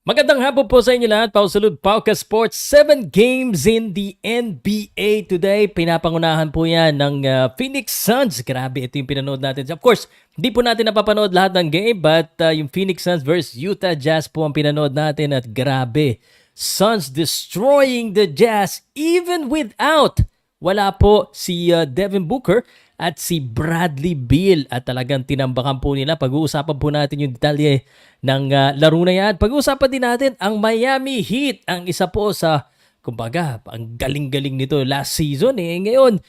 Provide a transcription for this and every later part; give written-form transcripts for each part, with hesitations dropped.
Magandang hapon po sa inyo lahat. Salud, Powcast Sports. 7 games in the NBA today. Pinapangunahan po yan ng Phoenix Suns. Grabe, ito yung pinanood natin. Of course, hindi po natin napapanood lahat ng game, but yung Phoenix Suns versus Utah Jazz po ang pinanood natin. At grabe, Suns destroying the Jazz even without wala po si Devin Booker at si Bradley Beal at talagang tinambakan po nila. Pag-uusapan po natin yung detalye ng laro na yan. Pag-uusapan din natin ang Miami Heat, ang isa po sa, kumbaga, ang galing-galing nito last season. Ngayon,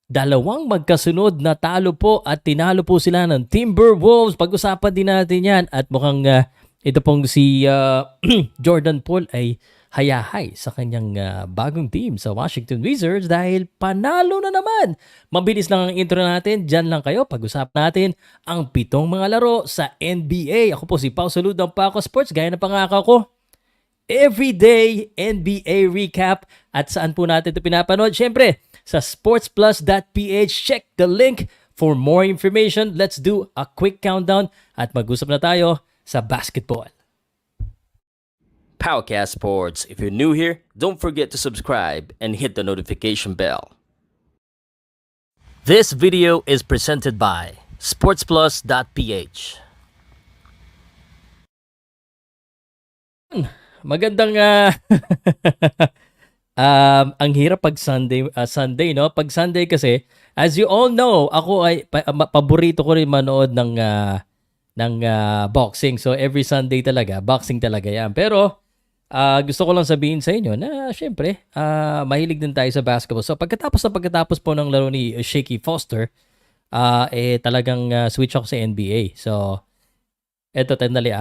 dalawang magkasunod na talo po at tinalo po sila ng Timberwolves. Pag-usapan din natin yan at mukhang ito pong si Jordan Poole ay hayahay sa kanyang bagong team sa Washington Wizards dahil panalo na naman. Mabilis lang ang intro natin. Diyan lang kayo. Pag-usapan natin ang 7 mga laro sa NBA. Ako po si Salud ng Powcast Sports. Gaya na pangako ko, everyday NBA recap. At saan po natin ito pinapanood? Siyempre, sa sportsplus.ph. Check the link for more information. Let's do a quick countdown at mag-usap na tayo sa basketball. Powcast Sports. If you're new here, don't forget to subscribe and hit the notification bell. This video is presented by sportsplus.ph. Magandang ang hirap pag Sunday, no? Pag Sunday kasi, as you all know, ako ay paborito ko rin manood ng boxing. So every Sunday talaga, boxing talaga 'yan. Pero gusto ko lang sabihin sa inyo na syempre, mahilig din tayo sa basketball. So pagkatapos po ng laro ni Shaky Foster, talagang switch ako sa NBA. So eto tandali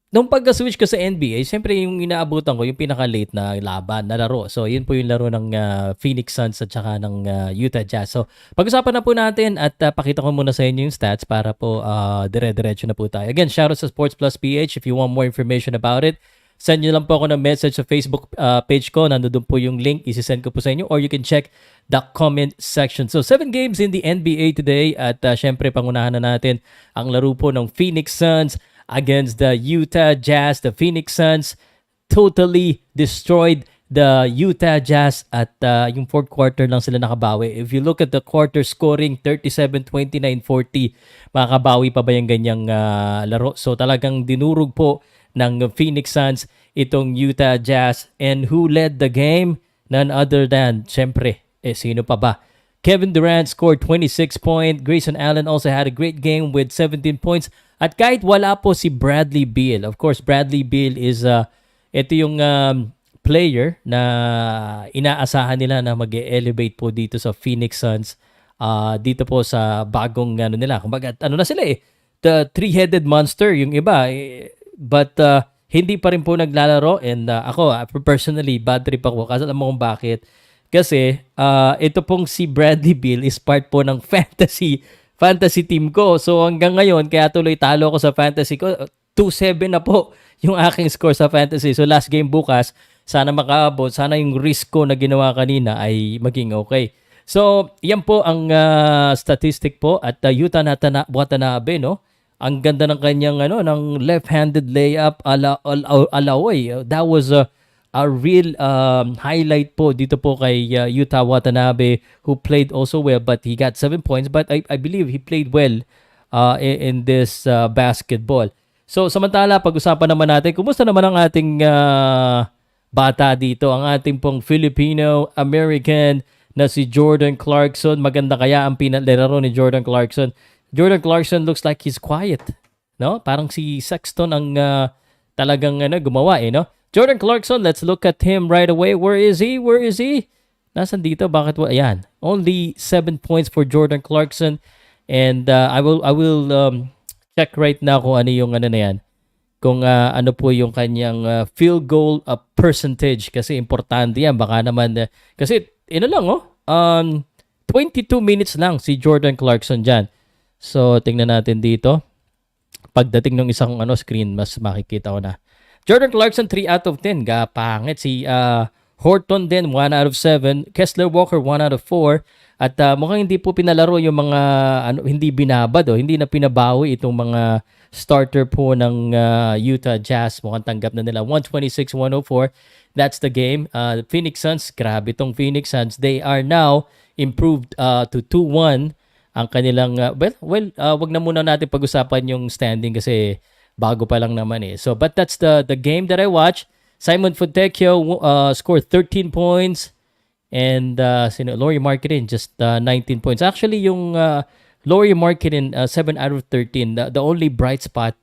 Nung pagka-switch ko sa NBA, siyempre yung inaabutan ko, yung pinaka-late na laban, na laro. So, yun po yung laro ng Phoenix Suns at saka ng Utah Jazz. So, pag-usapan na po natin at pakita ko muna sa inyo yung stats para po dire-diretso na po tayo. Again, shoutout sa Sports Plus PH if you want more information about it. Send nyo lang po ako ng message sa Facebook page ko. Nandun po yung link. Isisend ko po sa inyo or you can check the comment section. So, 7 games in the NBA today at syempre, pangunahan na natin ang laro po ng Phoenix Suns against the Utah Jazz. The Phoenix Suns totally destroyed the Utah Jazz at yung fourth quarter lang sila nakabawi. If you look at the quarter scoring, 37-29-40, makakabawi pa ba yung ganyang laro? So talagang dinurog po ng Phoenix Suns itong Utah Jazz. And who led the game? None other than, syempre, sino pa ba? Kevin Durant scored 26 points. Grayson Allen also had a great game with 17 points. At kahit wala po si Bradley Beal, of course, Bradley Beal is ito yung player na inaasahan nila na mag-elevate po dito sa Phoenix Suns. Dito po sa bagong nila. Kumbaga, na sila the three-headed monster yung iba. But hindi pa rin po naglalaro. And ako, personally, bad trip ako. Kasi alam mo kung bakit. Kasi ito pong si Bradley Beal is part po ng fantasy team ko. So hanggang ngayon, kaya tuloy talo ko sa fantasy ko. 2-7 na po yung aking score sa fantasy. So last game bukas, sana makaabot. Sana yung risk ko na ginawa kanina ay maging okay. So yan po ang statistic po. At Yuta Watanabe, no? Ang ganda ng kanyang ng left-handed layup alaoy. That was a real highlight po dito po kay Yuta Watanabe, who played also well, but he got 7 points. But I believe he played well in this basketball. So samantala, pag-usapan naman natin, kumusta naman ang ating bata dito, ang ating pong Filipino-American na si Jordan Clarkson. Maganda kaya ang pinalaro ni Jordan Clarkson. Jordan Clarkson looks like he's quiet, no? Parang si Sexton ang talagang gumawa, no? Jordan Clarkson, let's look at him right away. Where is he? Nasaan dito? Bakit? Ayan. Only 7 points for Jordan Clarkson. And I will check right now kung ano yung na yan. Kung ano po yung kanyang field goal percentage. Kasi importante yan. Baka naman, kasi 22 minutes lang si Jordan Clarkson dyan. So, tingnan natin dito. Pagdating ng isang screen, mas makikita ko na. Jordan Clarkson, 3 out of 10. Pangit. Si Horton din, 1 out of 7. Kessler Walker, 1 out of 4. At mukhang hindi po pinalaro yung mga hindi binabad hindi na pinabawi itong mga starter po ng Utah Jazz. Mukhang tanggap na nila 126-104. That's the game. Phoenix Suns, grabe itong Phoenix Suns. They are now improved to 2-1 ang kanilang wag na muna natin pag-usapan yung standing kasi bago pa lang naman eh. So but that's the game that I watched. Simon Fontecchio scored 13 points. And Laurie Markkanen just 19 points. Actually, yung Laurie Markkanen 7 out of 13. The only bright spot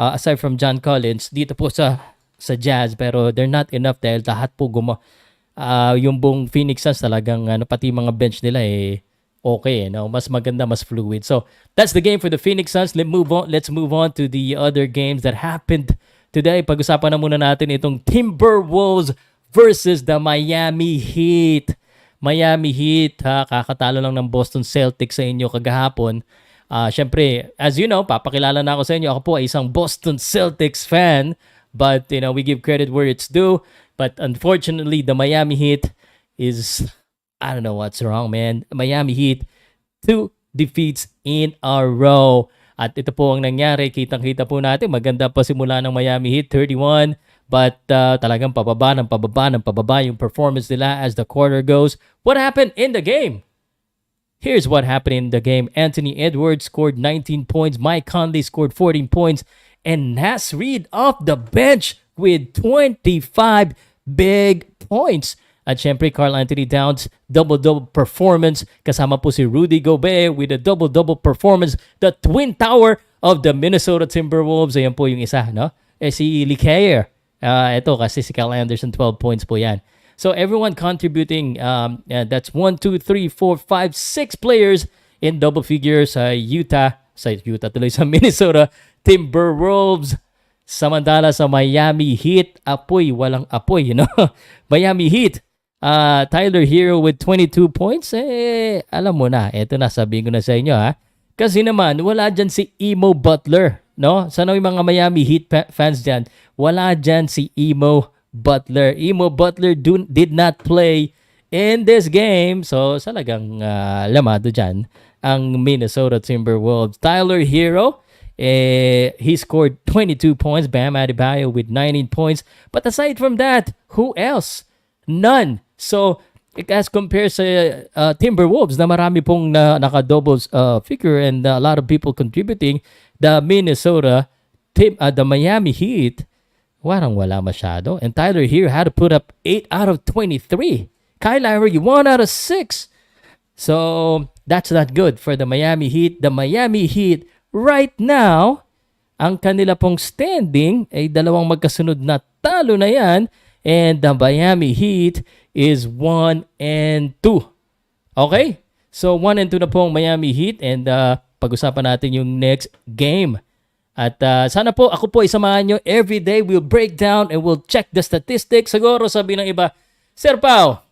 aside from John Collins dito po sa Jazz, pero they're not enough dahil lahat po yung buong Phoenix Suns talagang pati mga bench nila okay, mas maganda, mas fluid. So, that's the game for the Phoenix Suns. Let's move on to the other games that happened today. Pag-usapan na muna natin itong Timberwolves versus the Miami Heat. Miami Heat, kakatalo lang ng Boston Celtics sa inyo kagahapon. Syempre, as you know, papakilala na ako sa inyo. Ako po ay isang Boston Celtics fan. But, we give credit where it's due. But unfortunately, the Miami Heat is, I don't know what's wrong, man. Miami Heat, 2 defeats in a row. At ito po ang nangyari. Kitang-kita po natin. Maganda pa simula ng Miami Heat, 31. But talagang pababa yung performance nila as the quarter goes. What happened in the game? Here's what happened in the game. Anthony Edwards scored 19 points. Mike Conley scored 14 points. And Nas Reed off the bench with 25 big points. At syempre, Karl Anthony Towns, double-double performance. Kasama po si Rudy Gobert with a double-double performance. The Twin Tower of the Minnesota Timberwolves. Ayan po yung isa, no? Si Lickaer. Ito kasi si Kyle Anderson, 12 points po yan. So everyone contributing, that's 1, 2, 3, 4, 5, 6 players in double figures sa Minnesota Timberwolves. Samantala sa Miami Heat, walang apoy, Miami Heat, Tyler Hero with 22 points. Alam mo na, eto na, sabihin ko na sa inyo Kasi naman, wala dyan si Emo Butler, no? Sana yung mga Miami Heat fans dyan, wala dyan si Emo Butler. Emo Butler did not play in this game. So, salagang lamado dyan ang Minnesota Timberwolves. Tyler Hero, he scored 22 points. Bam Adebayo with 19 points. But aside from that, who else? None. So, as compared sa Timberwolves na marami pong naka-double figure and a lot of people contributing, the Miami Heat, wala masyado. And Tyler here had to put up 8 out of 23. Kyle Lowry, 1 out of 6. So, that's not good for the Miami Heat. The Miami Heat, right now, ang kanila pong standing ay dalawang magkasunod na talo na yan. And the Miami Heat is 1-2. Okay? So, 1-2 na po ang Miami Heat. And pag-usapan natin yung next game. At sana po, ako po isamahan nyo. Every day, we'll break down and we'll check the statistics. Siguro sabi ng iba, Sir Pao,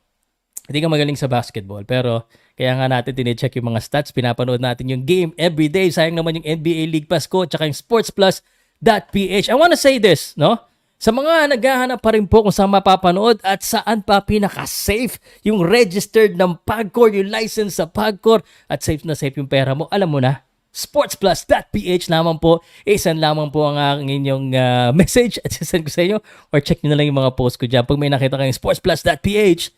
hindi ka magaling sa basketball. Pero kaya nga natin tine-check yung mga stats. Pinapanood natin yung game every day. Sayang naman yung NBA League Pass ko tsaka yung sportsplus.ph. I wanna say this, no? Sa mga naghahanap pa rin po kung saan mapapanood at saan pa pinaka-safe yung registered ng Pagcor, yung license sa Pagcor at safe na safe yung pera mo, alam mo na, sportsplus.ph naman po. Isan lamang po ang inyong message at sasend ko sa inyo or check nyo na lang yung mga post ko dyan. Pag may nakita kayong sportsplus.ph,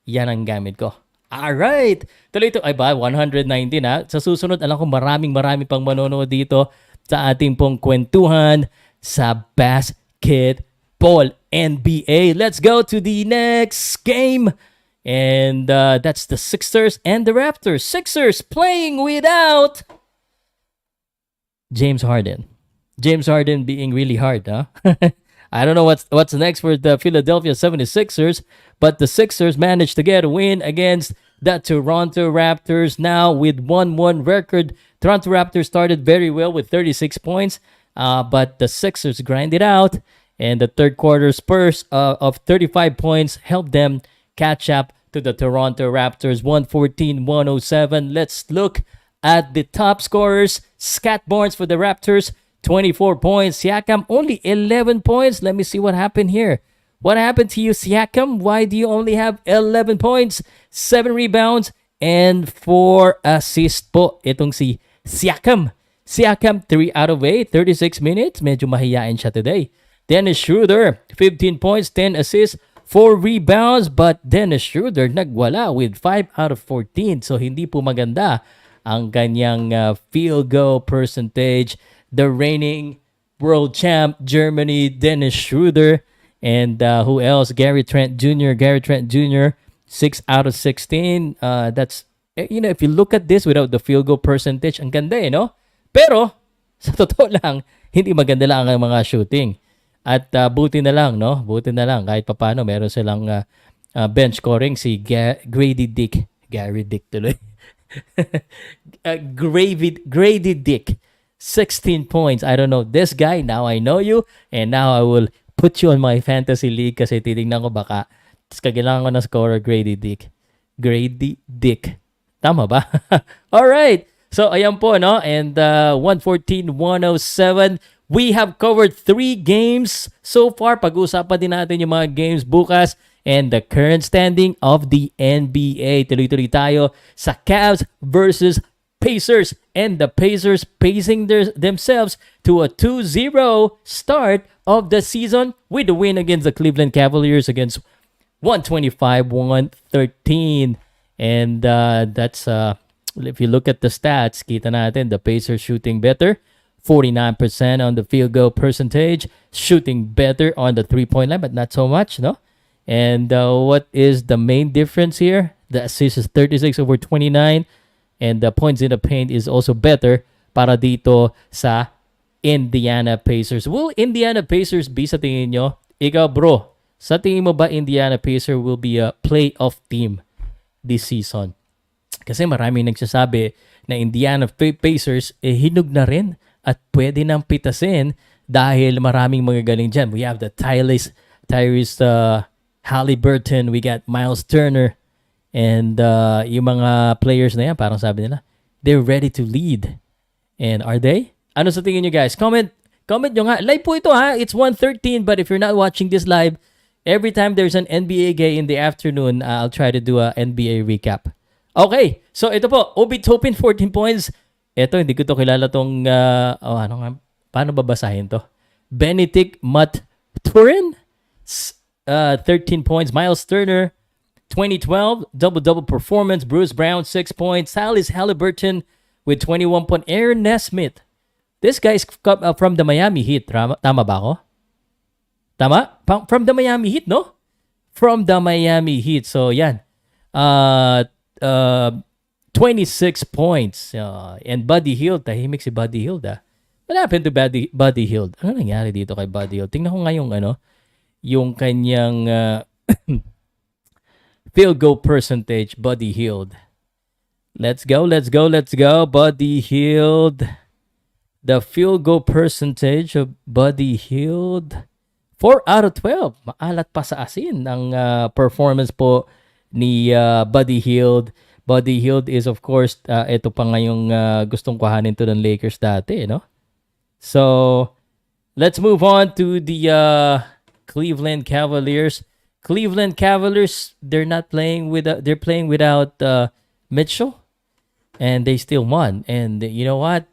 yan ang gamit ko. Alright! Tuloy ito. Ay ba? 119 ha. Sa susunod, alam ko maraming pang manonood dito sa ating pong kwentuhan sa basketball NBA. Let's go to the next game. And that's the Sixers and the Raptors. Sixers playing without James Harden. James Harden being really hard, huh? I don't know what's next for the Philadelphia 76ers, but the Sixers managed to get a win against the Toronto Raptors now with 1-1 record. Toronto Raptors started very well with 36 points, but the Sixers grinded out, and the third quarter Spurs of 35 points helped them catch up to the Toronto Raptors 114-107. Let's look at the top scorers. Scat Barnes for the Raptors, 24 points. Siakam only 11 points. Let me see what happened here. What happened to you, Siakam? Why do you only have 11 points, 7 rebounds, and 4 assists po? Itong si Siakam. Siakam, 3 out of 8, 36 minutes. Medyo mahiyain siya today. Dennis Schroeder, 15 points, 10 assists, 4 rebounds. But Dennis Schroeder nagwala with 5 out of 14. So hindi po maganda ang kanyang field goal percentage. The reigning world champ, Germany, Dennis Schroeder. And who else? Gary Trent Jr. 6 out of 16. That's, if you look at this without the field goal percentage, ang ganda no? Pero, sa totoo lang, hindi maganda lang ang mga shooting. At buti na lang, no? Buti na lang. Kahit papano, meron silang bench scoring si Grady Dick. Gary Dick tuloy. Grady Dick. 16 points. I don't know this guy. Now I know you. And now I will put you on my fantasy league kasi titignan ko baka kailangan ko na scorer Grady Dick. Grady Dick. Tama ba? All right. So ayan po no, and 114-107. We have covered 3 games so far. Pag-usapan din natin yung mga games bukas and the current standing of the NBA. Tuloy-tuloy tayo sa Cavs versus Pacers, and the Pacers pacing themselves to a 2-0 start of the season with the win against the Cleveland Cavaliers against 125-113. And that's if you look at the stats, kita natin the Pacers shooting better, 49% on the field goal percentage, shooting better on the 3-point line, but not so much, no? And what is the main difference here? The assists is 36 over 29. And the points in the paint is also better para dito sa Indiana Pacers. Will Indiana Pacers be sa tingin nyo? Ikaw bro, sa tingin mo ba Indiana Pacers will be a playoff team this season? Kasi maraming nagsasabi na Indiana Pacers hinug na rin at pwede nang pitasin dahil maraming magagaling dyan. We have the Tyrese Halliburton, we got Miles Turner, and yung mga players na yan, parang sabi nila, they're ready to lead. And are they? Ano sa tingin nyo guys? Comment nyo nga. Live po ito ha. It's 1:13, but if you're not watching this live, every time there's an NBA game in the afternoon, I'll try to do a NBA recap. Okay, so ito po. Obi Toppin, 14 points. Ito, hindi ko to kilala tong, paano babasahin to? Benedict Mathurin, 13 points. Miles Turner, 2012, double-double performance. Bruce Brown, 6 points. Tyrese Halliburton with 21 points. Aaron Nesmith. This guy's from the Miami Heat. Tama ba ako? Tama? From the Miami Heat, no? From the Miami Heat. So, yan. 26 points. And Buddy Hield. Tahimik si Buddy Hield, What happened to Buddy Hield? Ano nangyari dito kay Buddy Hield? Tingnan ko nga yung kanyang field goal percentage, Buddy Hield. Let's go. Buddy Hield. The field goal percentage of Buddy Hield, 4 out of 12. Maalat pa sa asin ang performance po ni Buddy Hield. Buddy Hield is of course, ito pa ngayong gustong kuhanin to ng Lakers dati, no? So, let's move on to the Cleveland Cavaliers. Cleveland Cavaliers, they're playing without Mitchell, and they still won. And you know what?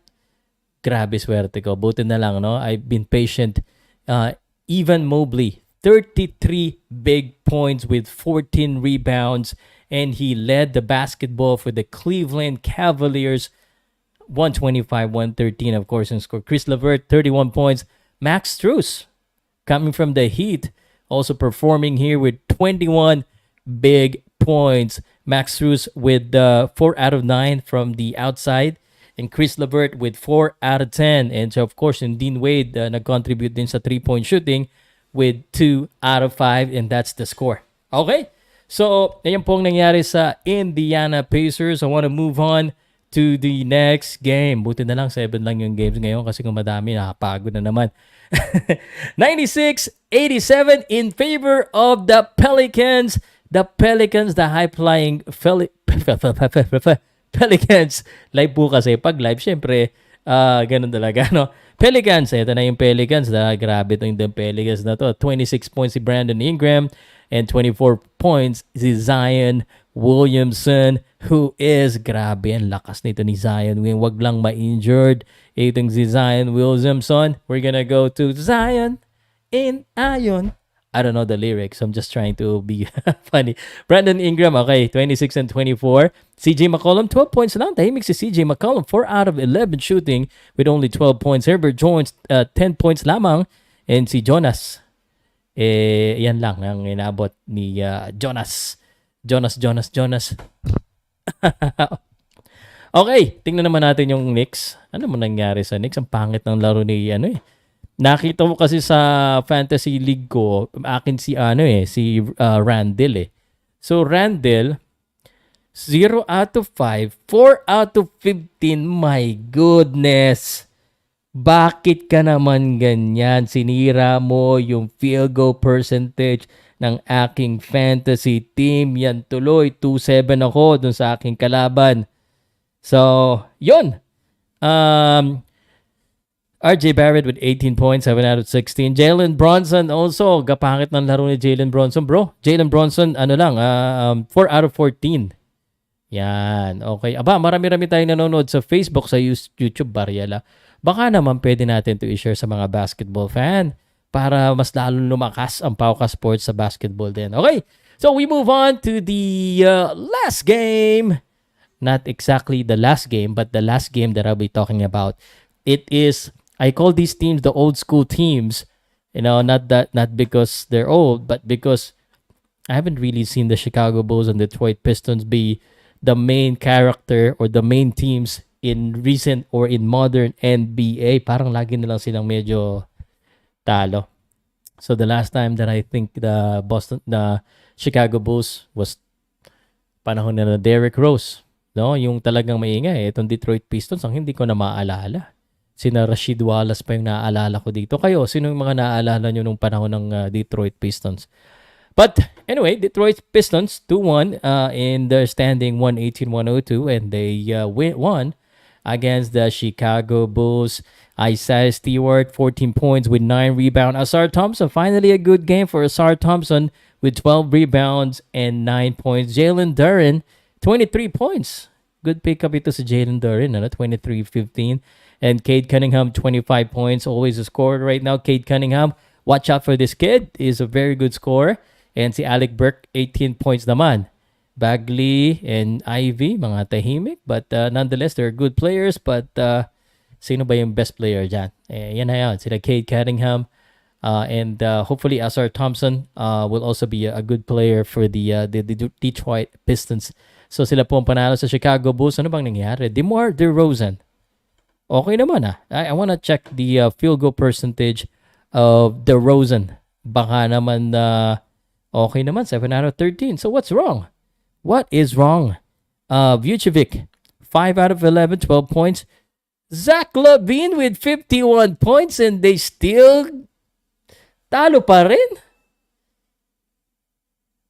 Grabe swerte ko. Buti na lang, no? I've been patient. Evan Mobley, 33 big points with 14 rebounds, and he led the basketball for the Cleveland Cavaliers, 125-113, of course, and scored. Chris LeVert, 31 points. Max Strus, coming from the Heat, also performing here with 21 big points. Max Strus with 4 out of 9 from the outside. And Chris LeVert with 4 out of 10. And so, of course, and Dean Wade nag-contribute din sa 3-point shooting with 2 out of 5. And that's the score. Okay? So, ayan pong nangyari sa Indiana Pacers. I want to move on to the next game. Buti na lang, 7 lang yung games ngayon kasi kung madami, nakapagod na naman. 96-87 in favor of the Pelicans. The Pelicans, the high-flying Pelicans. Live po kasi. Pag live, syempre, ganun talaga, no? Pelicans, ito na yung Pelicans. Grabe itong Pelicans na to. 26 points si Brandon Ingram and 24 points si Zion Williamson, who is, grabe, ang lakas nito ni Zion. Wag lang ma-injured. Itong si Zion Williamson. We're gonna go to Zion in Ion. I don't know the lyrics. I'm just trying to be funny. Brandon Ingram, okay, 26 and 24. CJ McCollum, 12 points lang. Tahimik si CJ McCollum, 4 out of 11 shooting with only 12 points. Herbert Jones, 10 points lamang. And si Jonas, yan lang ang inabot ni Jonas. Okay, tingnan naman natin yung Knicks. Ano mo nangyari sa Knicks? Ang pangit ng laro ni Nakita mo kasi sa fantasy league ko, akin si Randall eh. So Randall 0 out of 5, 4 out of 15. My goodness. Bakit ka naman ganyan? Sinira mo yung field goal percentage ng aking fantasy team. Yan tuloy, 2-7 ako dun sa aking kalaban. So, yun. RJ Barrett with 18 points, 7 out of 16. Jalen Bronson also, gapangit ng laro ni Jalen Bronson, bro. Jalen Bronson, 4 out of 14. Yan, okay. Aba, marami-rami tayong nanonood sa Facebook, sa YouTube, Barriela. Baka naman pwede natin to i-share sa mga basketball fan para mas lalong lumakas ang Powcast Sports sa basketball din. Okay, so we move on to the last game. Not exactly the last game, but the last game that I'll be talking about. It is, I call these teams the old school teams, not because they're old, but because I haven't really seen the Chicago Bulls and Detroit Pistons be the main character or the main teams in recent or in modern NBA. Parang lagi na lang silang medyo talo. So the last time that I think the Chicago Bulls was panahon na Derrick Rose, no? Yung talagang maingay. Itong Detroit Pistons, ang hindi ko na maalala. Sina Rashid Wallace pa yung naaalala ko dito. Kayo, sino yung mga naaalala nyo nung panahon ng Detroit Pistons? But anyway, Detroit Pistons 2-1 in their standing 118-102, and they won against the Chicago Bulls. Isaiah Stewart, 14 points with 9 rebounds. Asar Thompson, finally a good game for Asar Thompson with 12 rebounds and 9 points. Jalen Duren, 23 points. Good pickup ito si Jalen Duren, 23-15. And Cade Cunningham, 25 points. Always a scorer right now. Cade Cunningham, watch out for this kid. Is a very good scorer. And si Alec Burke, 18 points naman. Bagley and Ivy, mga tahimik. But nonetheless, they're good players. But sino ba yung best player dyan? Yan na yan. Sila Cade Cunningham. And hopefully Asar Thompson will also be a good player for the Detroit Pistons. So sila po ang panalo sa Chicago Bulls. Ano bang nangyari? DeMar DeRozan. Okay naman I want to check the field goal percentage of DeRozan. Baka naman okay naman, 7 out of 13. So what's wrong? What is wrong? Vucevic, 5 out of 11, 12 points. Zach LaVine with 51 points and they still talo pa rin.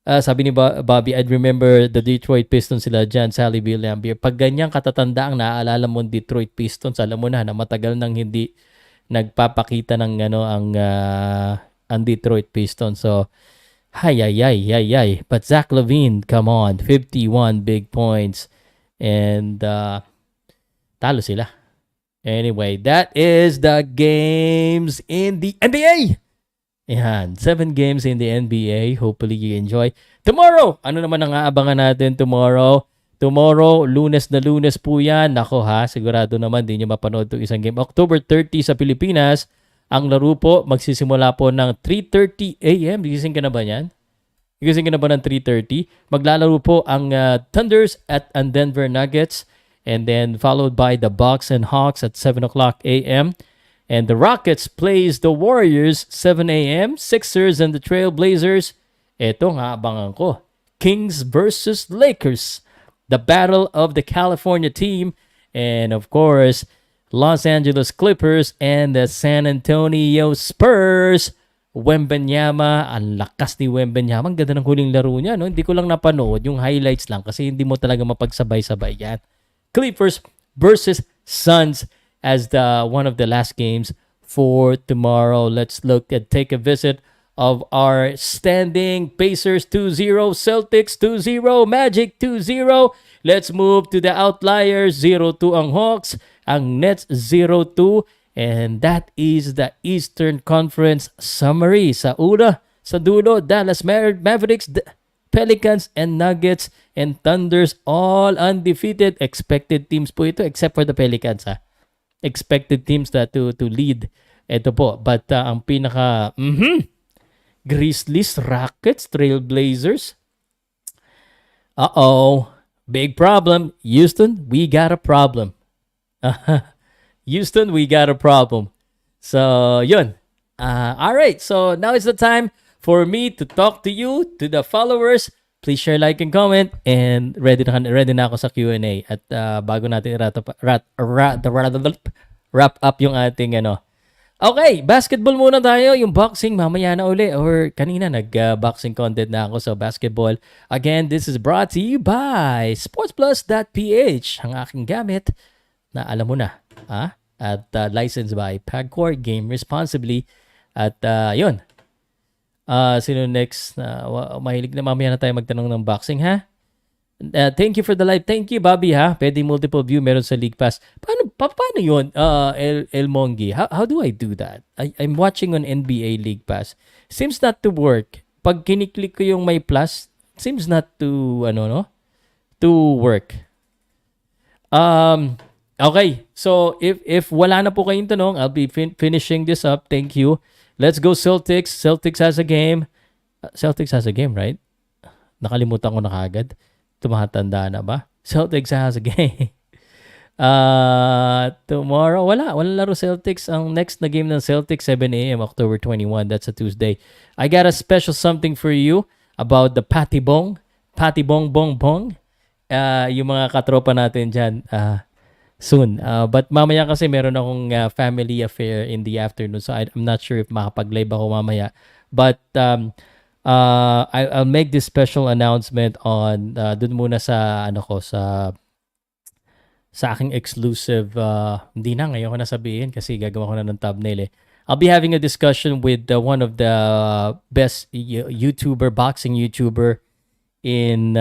Sabi ni Bobby, I'd remember the Detroit Pistons sila dyan, Sally Villambier. Pag ganyang katatanda ang naaalala mo ng Detroit Pistons, alam mo na matagal nang hindi nagpapakita ng ang Detroit Pistons. So, But Zach LaVine, come on, 51 big points. And talo sila. Anyway, that is the games in the NBA. Yan, 7 games in the NBA. Hopefully you enjoy. Tomorrow, ano naman ang aabangan natin tomorrow? Tomorrow, Lunes na Lunes po yan. Nako sigurado naman di nyo mapanood itong isang game. October 30 sa Pilipinas. Ang laro po, magsisimula po ng 3:30 a.m. Gising ka na ba yan? Gising ka na ba ng 3:30? Maglalaro po ang Thunders at ang Denver Nuggets. And then followed by the Bucks and Hawks at 7 o'clock a.m. And the Rockets plays the Warriors 7 a.m. Sixers and the Trailblazers. Ito nga abangan ko. Kings versus Lakers. The battle of the California team. And of course, Los Angeles Clippers and the San Antonio Spurs. Wembanyama. Ang lakas ni Wembanyama. Ang ganda ng huling laro niya. No? Hindi ko lang napanood. Yung highlights lang kasi hindi mo talaga mapagsabay-sabay yan. Clippers versus Suns. as the one of the last games for tomorrow. Let's take a visit of our standing. Pacers 2-0, Celtics 2-0, Magic 2-0. Let's move to the outliers. 0-2 ang Hawks, ang Nets 0-2. And that is the Eastern Conference summary. Sa una, sa dulo, Dallas Mavericks, Pelicans, and Nuggets, and Thunders all undefeated. Expected teams po ito except for the Pelicans. Expected teams to lead. Ito po. But ang pinaka... Grizzlies, Rockets, Trailblazers. Uh-oh. Big problem. Houston, we got a problem. Houston, we got a problem. So, yun. All right. So, now is the time for me to talk to you, to the followers. Please share, like, and comment. And ready na ako sa Q&A. At bago natin wrap up yung ating Okay, basketball muna tayo. Yung boxing, mamaya na uli. Or kanina, nag-boxing content na ako sa basketball. Again, this is brought to you by sportsplus.ph. Ang aking gamit na alam mo na. At licensed by Pagcor. Game responsibly. At yun. Sino next? Mahilig na mamaya na tayo magtanong ng boxing, ha? Thank you for the live. Thank you, Bobby, ha? Pwede multiple view, meron sa League Pass. Paano yun, El Mongi? How do I do that? I'm watching on NBA League Pass. Seems not to work. Pag kiniklik ko yung may plus, seems not to, to work. Okay. So, if wala na po kayong tanong, I'll be finishing this up. Thank you. Let's go Celtics. Celtics has a game. Celtics has a game, right? Nakalimutan ko na kagad. Tumatanda na ba? Celtics has a game. Tomorrow, wala laro Celtics. Ang next na game ng Celtics, 7 a.m. October 21. That's a Tuesday. I got a special something for you about the Patty Bong Bong. Yung mga katropa natin dyan soon. But mamaya kasi meron akong family affair in the afternoon. So I'm not sure if makapag-live ako mamaya. But I'll make this special announcement on dun muna sa sa aking exclusive hindi na ngayon ko na sabihin kasi gagawa ko na ng thumbnail. I'll be having a discussion with one of the best boxing YouTuber in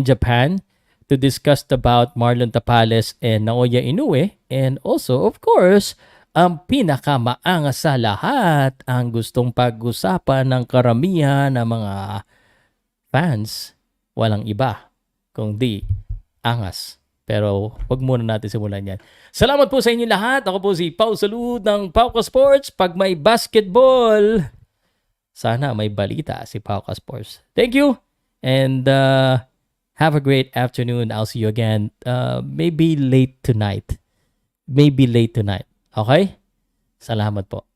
Japan to discuss about Marlon Tapales and Naoya Inoue, and also of course ang pinakamaangas sa lahat, ang gustong pag-usapan ng karamihan ng mga fans, walang iba kundi angas. Pero wag muna natin simulan yan. Salamat po sa inyo lahat. Ako po si Pau Salud ng Powcast Sports. Pag may basketball, sana may balita si Powcast Sports. Thank you and have a great afternoon. I'll see you again maybe late tonight. Okay? Salamat po.